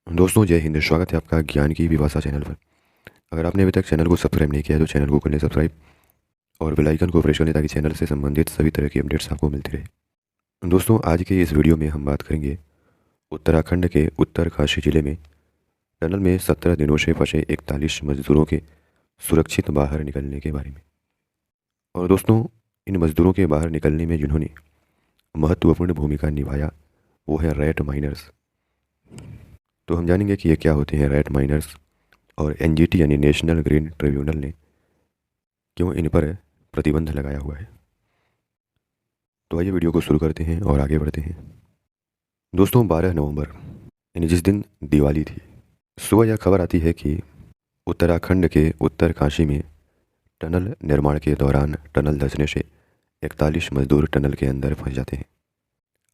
दोस्तों जय हिंद। स्वागत है आपका ज्ञान की विभाषा चैनल पर। अगर आपने अभी तक चैनल को सब्सक्राइब नहीं किया है तो चैनल को कर लें सब्सक्राइब और बेल आइकन को प्रेस कर लें ताकि चैनल से संबंधित सभी तरह की अपडेट्स आपको मिलती रहे। दोस्तों आज के इस वीडियो में हम बात करेंगे उत्तराखंड के उत्तरकाशी जिले में टनल में 17 दिनों से फंसे 41 मजदूरों के सुरक्षित बाहर निकलने के बारे में। और दोस्तों इन मजदूरों के बाहर निकलने में जिन्होंने महत्वपूर्ण भूमिका निभाया वो है रैट माइनर्स। तो हम जानेंगे कि ये क्या होते हैं रैट माइनर्स और एनजीटी यानी नेशनल ग्रीन ट्रिब्यूनल ने क्यों इन पर प्रतिबंध लगाया हुआ है। तो आइए वीडियो को शुरू करते हैं और आगे बढ़ते हैं। दोस्तों 12 नवंबर यानी जिस दिन दिवाली थी, सुबह यह खबर आती है कि उत्तराखंड के उत्तरकाशी में टनल निर्माण के दौरान टनल धंसने से 41 मजदूर टनल के अंदर फंस जाते हैं।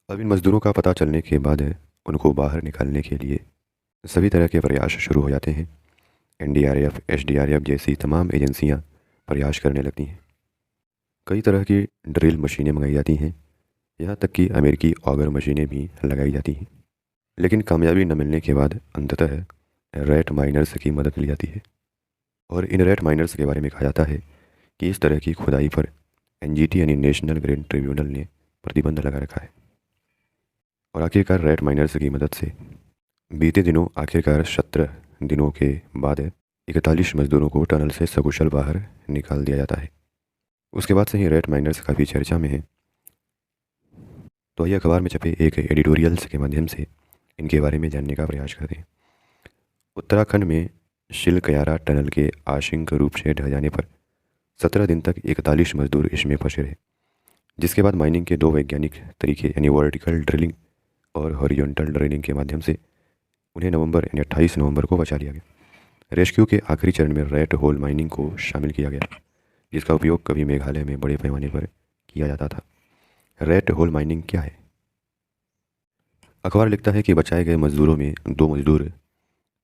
अब इन मजदूरों का पता चलने के बाद उनको बाहर निकालने के लिए सभी तरह के प्रयास शुरू हो जाते हैं। एनडीआरएफ, एसडीआरएफ जैसी तमाम एजेंसियां प्रयास करने लगती हैं। कई तरह की ड्रिल मशीनें मंगाई जाती हैं, यहाँ तक कि अमेरिकी ऑगर मशीनें भी लगाई जाती हैं। लेकिन कामयाबी न मिलने के बाद अंततः रैट माइनर्स की मदद ली जाती है। और इन रैट माइनर्स के बारे में कहा जाता है कि इस तरह की खुदाई पर एनजीटी यानी नेशनल ग्रीन ट्रिब्यूनल ने प्रतिबंध लगा रखा है। और आखिरकार रैट माइनर्स की मदद से बीते दिनों आखिरकार 17 दिनों के बाद 41 मजदूरों को टनल से सकुशल बाहर निकाल दिया जाता है। उसके बाद से ही रैट माइनर्स काफ़ी चर्चा में है। तो आइए अखबार में छपे एक एडिटोरियल्स के माध्यम से इनके बारे में जानने का प्रयास करते हैं। उत्तराखंड में शिलकयारा टनल के आंशिक रूप से ढह जाने पर 17 दिन तक 41 मजदूर इसमें फंसे रहे, जिसके बाद माइनिंग के 2 वैज्ञानिक तरीके यानी वर्टिकल ड्रिलिंग और हॉरिजॉन्टल ड्रिलिंग के माध्यम से उन्हें नवंबर यानी 28 नवंबर को बचा लिया गया। रेस्क्यू के आखिरी चरण में रैट होल माइनिंग को शामिल किया गया, जिसका उपयोग कभी मेघालय में बड़े पैमाने पर किया जाता था। रैट होल माइनिंग क्या है? अखबार लिखता है कि बचाए गए मजदूरों में 2 मजदूर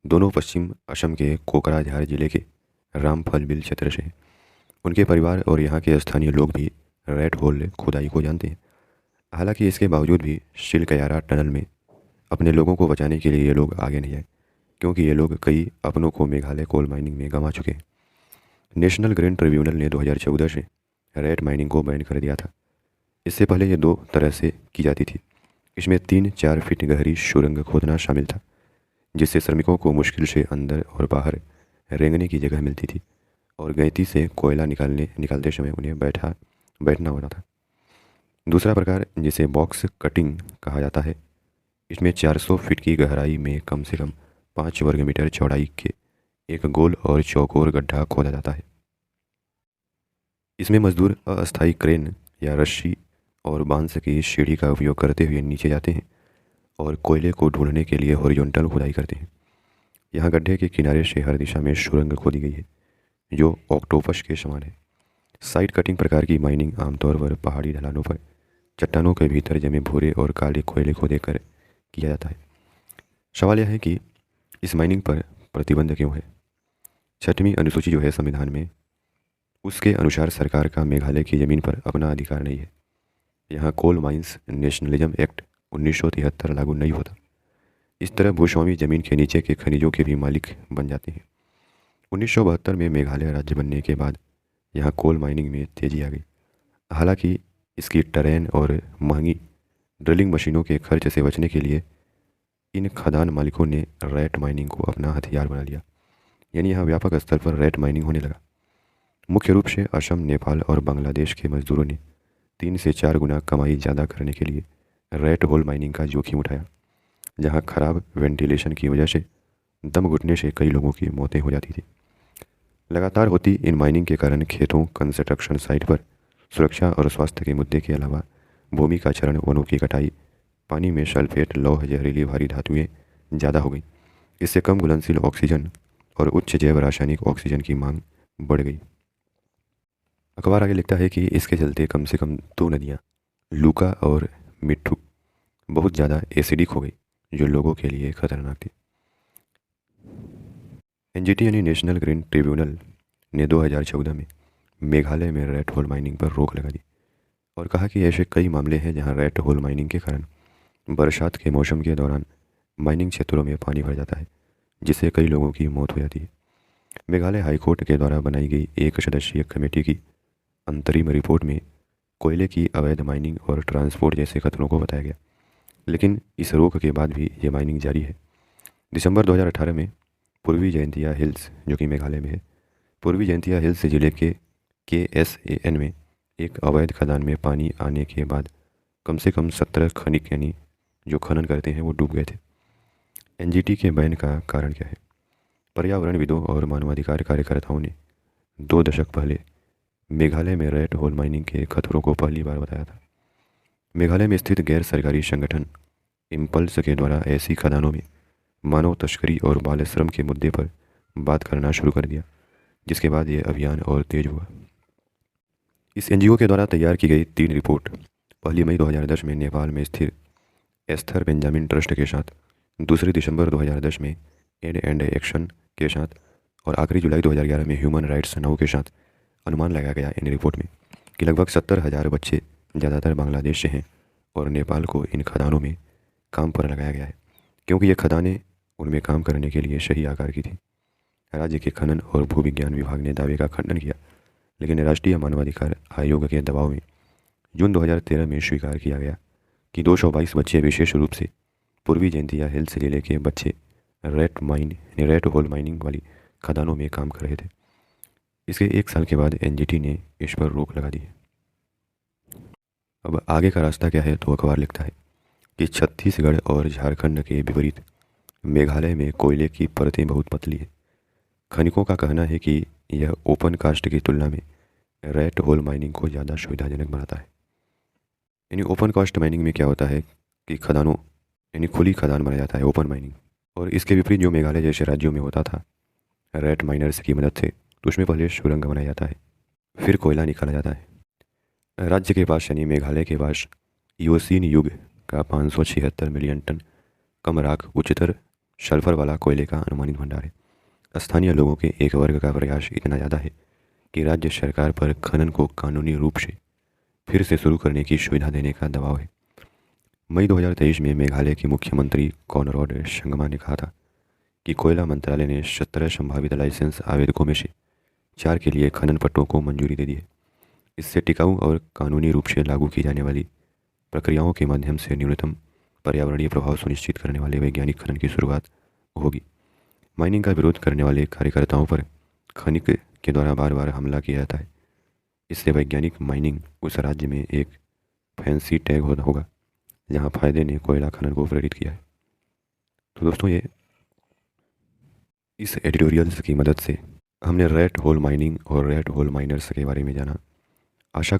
दोनों पश्चिम असम के कोकराझार जिले के रामफल बिल क्षेत्र से हैं। उनके परिवार और यहाँ के स्थानीय लोग भी रैट होल खुदाई को जानते हैं। हालांकि इसके बावजूद भी शिलकयारा टनल में अपने लोगों को बचाने के लिए ये लोग आगे नहीं आए, क्योंकि ये लोग कई अपनों को मेघालय कोल माइनिंग में गंवा चुके हैं। नेशनल ग्रीन ट्रिब्यूनल ने 2014 से रैट माइनिंग को बैन कर दिया था। इससे पहले ये 2 तरह से की जाती थी। इसमें 3-4 फीट गहरी सुरंग खोदना शामिल था, जिससे श्रमिकों को मुश्किल से अंदर और बाहर रेंगने की जगह मिलती थी और गैंती से कोयला निकालते समय उन्हें बैठना होता था। दूसरा प्रकार, जिसे बॉक्स कटिंग कहा जाता है, इसमें 400 फीट की गहराई में कम से कम 5 वर्ग मीटर चौड़ाई के एक गोल और चौकोर गड्ढा खोदा जाता है। इसमें मजदूर अस्थायी क्रेन या रस्सी और बांस की सीढ़ी का उपयोग करते हुए नीचे जाते हैं और कोयले को ढूंढने के लिए हॉरिजॉन्टल खुदाई करते हैं। यहाँ गड्ढे के किनारे से हर दिशा में सुरंग खोदी गई है, जो ऑक्टोपस के समान है। साइड कटिंग प्रकार की माइनिंग आमतौर पर पहाड़ी ढलानों पर चट्टानों के भीतर जमे भूरे और काले कोयले को देखकर किया जाता है। सवाल यह है कि इस माइनिंग पर प्रतिबंध क्यों है? 6वीं अनुसूची जो है संविधान में, उसके अनुसार सरकार का मेघालय की ज़मीन पर अपना अधिकार नहीं है। यहाँ कोल माइंस नेशनलिज्म एक्ट 1973 लागू नहीं होता। इस तरह भूस्वामी जमीन के नीचे के खनिजों के भी मालिक बन जाते हैं। 1972 में मेघालय राज्य बनने के बाद यहाँ कोल माइनिंग में तेज़ी आ गई। हालांकि इसकी टरेन और महंगी ड्रिलिंग मशीनों के खर्च से बचने के लिए इन खदान मालिकों ने रैट माइनिंग को अपना हथियार बना लिया, यानी यहाँ व्यापक स्तर पर रैट माइनिंग होने लगा। मुख्य रूप से असम, नेपाल और बांग्लादेश के मजदूरों ने 3 से 4 गुना कमाई ज़्यादा करने के लिए रैट होल माइनिंग का जोखिम उठाया, जहाँ खराब वेंटिलेशन की वजह से दम घुटने से कई लोगों की मौतें हो जाती थी। लगातार होती इन माइनिंग के कारण खेतों, कंस्ट्रक्शन साइट पर सुरक्षा और स्वास्थ्य के मुद्दे के अलावा भूमि का क्षरण, वनों की कटाई, पानी में सल्फेट, लौह, जहरीली भारी धातुएं ज़्यादा हो गई। इससे कम घुलनशील ऑक्सीजन और उच्च जैव रासायनिक ऑक्सीजन की मांग बढ़ गई। अखबार आगे लिखता है कि इसके चलते कम से कम 2 नदियाँ, लूका और मिठू, बहुत ज़्यादा एसिडिक हो गई, जो लोगों के लिए खतरनाक थी। एनजीटी यानी नेशनल ग्रीन ट्रिब्यूनल ने 2014 में मेघालय में रैट होल माइनिंग पर रोक लगा दी और कहा कि ऐसे कई मामले हैं जहां रैट होल माइनिंग के कारण बरसात के मौसम के दौरान माइनिंग क्षेत्रों में पानी भर जाता है, जिससे कई लोगों की मौत हो जाती है। मेघालय हाईकोर्ट के द्वारा बनाई गई एक सदस्यीय कमेटी की अंतरिम रिपोर्ट में कोयले की अवैध माइनिंग और ट्रांसपोर्ट जैसे खतरों को बताया गया, लेकिन इस रोक के बाद भी ये माइनिंग जारी है। दिसंबर 2018 में पूर्वी जयंतिया हिल्स, जो कि मेघालय में है, पूर्वी जयंतिया हिल्स जिले के KSAN में एक अवैध खदान में पानी आने के बाद कम से कम 17 खनिक यानी जो खनन करते हैं वो डूब गए थे। NGT के बैन का कारण क्या है? पर्यावरणविदों और मानवाधिकार कार्यकर्ताओं ने 2 दशक पहले मेघालय में रेड होल माइनिंग के खतरों को पहली बार बताया था। मेघालय में स्थित गैर सरकारी संगठन इम्पल्स के द्वारा ऐसी खदानों में मानव तस्करी और बाल श्रम के मुद्दे पर बात करना शुरू कर दिया, जिसके बाद ये अभियान और तेज हुआ। इस NGO के द्वारा तैयार की गई 3 रिपोर्ट 1 मई 2010 में नेपाल में स्थित एस्थर बेंजामिन ट्रस्ट के साथ, 2 दिसंबर 2010 में एड एंड एक्शन के साथ और आखिरी जुलाई 2011 में ह्यूमन राइट्स नाउ के साथ अनुमान लगाया गया इन रिपोर्ट में कि लगभग 70,000 बच्चे ज़्यादातर बांग्लादेश से हैं और नेपाल को इन खदानों में काम पर लगाया गया है, क्योंकि ये खदानें उनमें काम करने के लिए सही आकार की थी। राज्य के खनन और भूविज्ञान विभाग ने दावे का खंडन किया, लेकिन राष्ट्रीय मानवाधिकार आयोग के दबाव में जून 2013 में स्वीकार किया गया कि 222 बच्चे, विशेष रूप से पूर्वी जयंतिया हिल्स जिले के बच्चे, रेड होल माइनिंग वाली खदानों में काम कर रहे थे। इसके 1 साल के बाद NGT ने इस पर रोक लगा दी है। अब आगे का रास्ता क्या है? तो अखबार लिखता है कि छत्तीसगढ़ और झारखंड के विपरीत मेघालय में कोयले की परतें बहुत पतली है। खनिकों का कहना है कि यह ओपन कास्ट की तुलना में रेड होल माइनिंग को ज़्यादा सुविधाजनक बनाता है। यानी ओपन कास्ट माइनिंग में क्या होता है कि खदानों यानी खुली खदान बनाया जाता है, ओपन माइनिंग, और इसके विपरीत जो मेघालय जैसे राज्यों में होता था रेड माइनर्स की मदद से, तो उसमें पहले सुरंग बनाया जाता है, फिर कोयला निकाला जाता है। राज्य के पास यानी मेघालय के पास इओसीन युग का 576 मिलियन टन कम राख उच्चतर सल्फर वाला कोयले का अनुमानित भंडार है। स्थानीय लोगों के एक वर्ग का प्रयास इतना ज़्यादा है कि राज्य सरकार पर खनन को कानूनी रूप से फिर से शुरू करने की सुविधा देने का दबाव है। मई 2023 में मेघालय के मुख्यमंत्री कॉनरॉड संगमा ने कहा था कि कोयला मंत्रालय ने 17 संभावित लाइसेंस आवेदकों में से 4 के लिए खनन पट्टों को मंजूरी दे दी है। इससे टिकाऊ और कानूनी रूप से लागू की जाने वाली प्रक्रियाओं के माध्यम से न्यूनतम पर्यावरणीय प्रभाव सुनिश्चित करने वाले वैज्ञानिक खनन की शुरुआत होगी। माइनिंग का विरोध करने वाले कार्यकर्ताओं पर खनिक के द्वारा बार बार हमला किया जाता है। इससे वैज्ञानिक माइनिंग उस राज्य में एक फैंसी टैग होगा जहां फायदे ने कोयला खनन को प्रेरित किया है। तो दोस्तों, ये इस एडिटोरियल्स की मदद से हमने रेड होल माइनिंग और रेड होल माइनर्स के बारे में जाना। आशा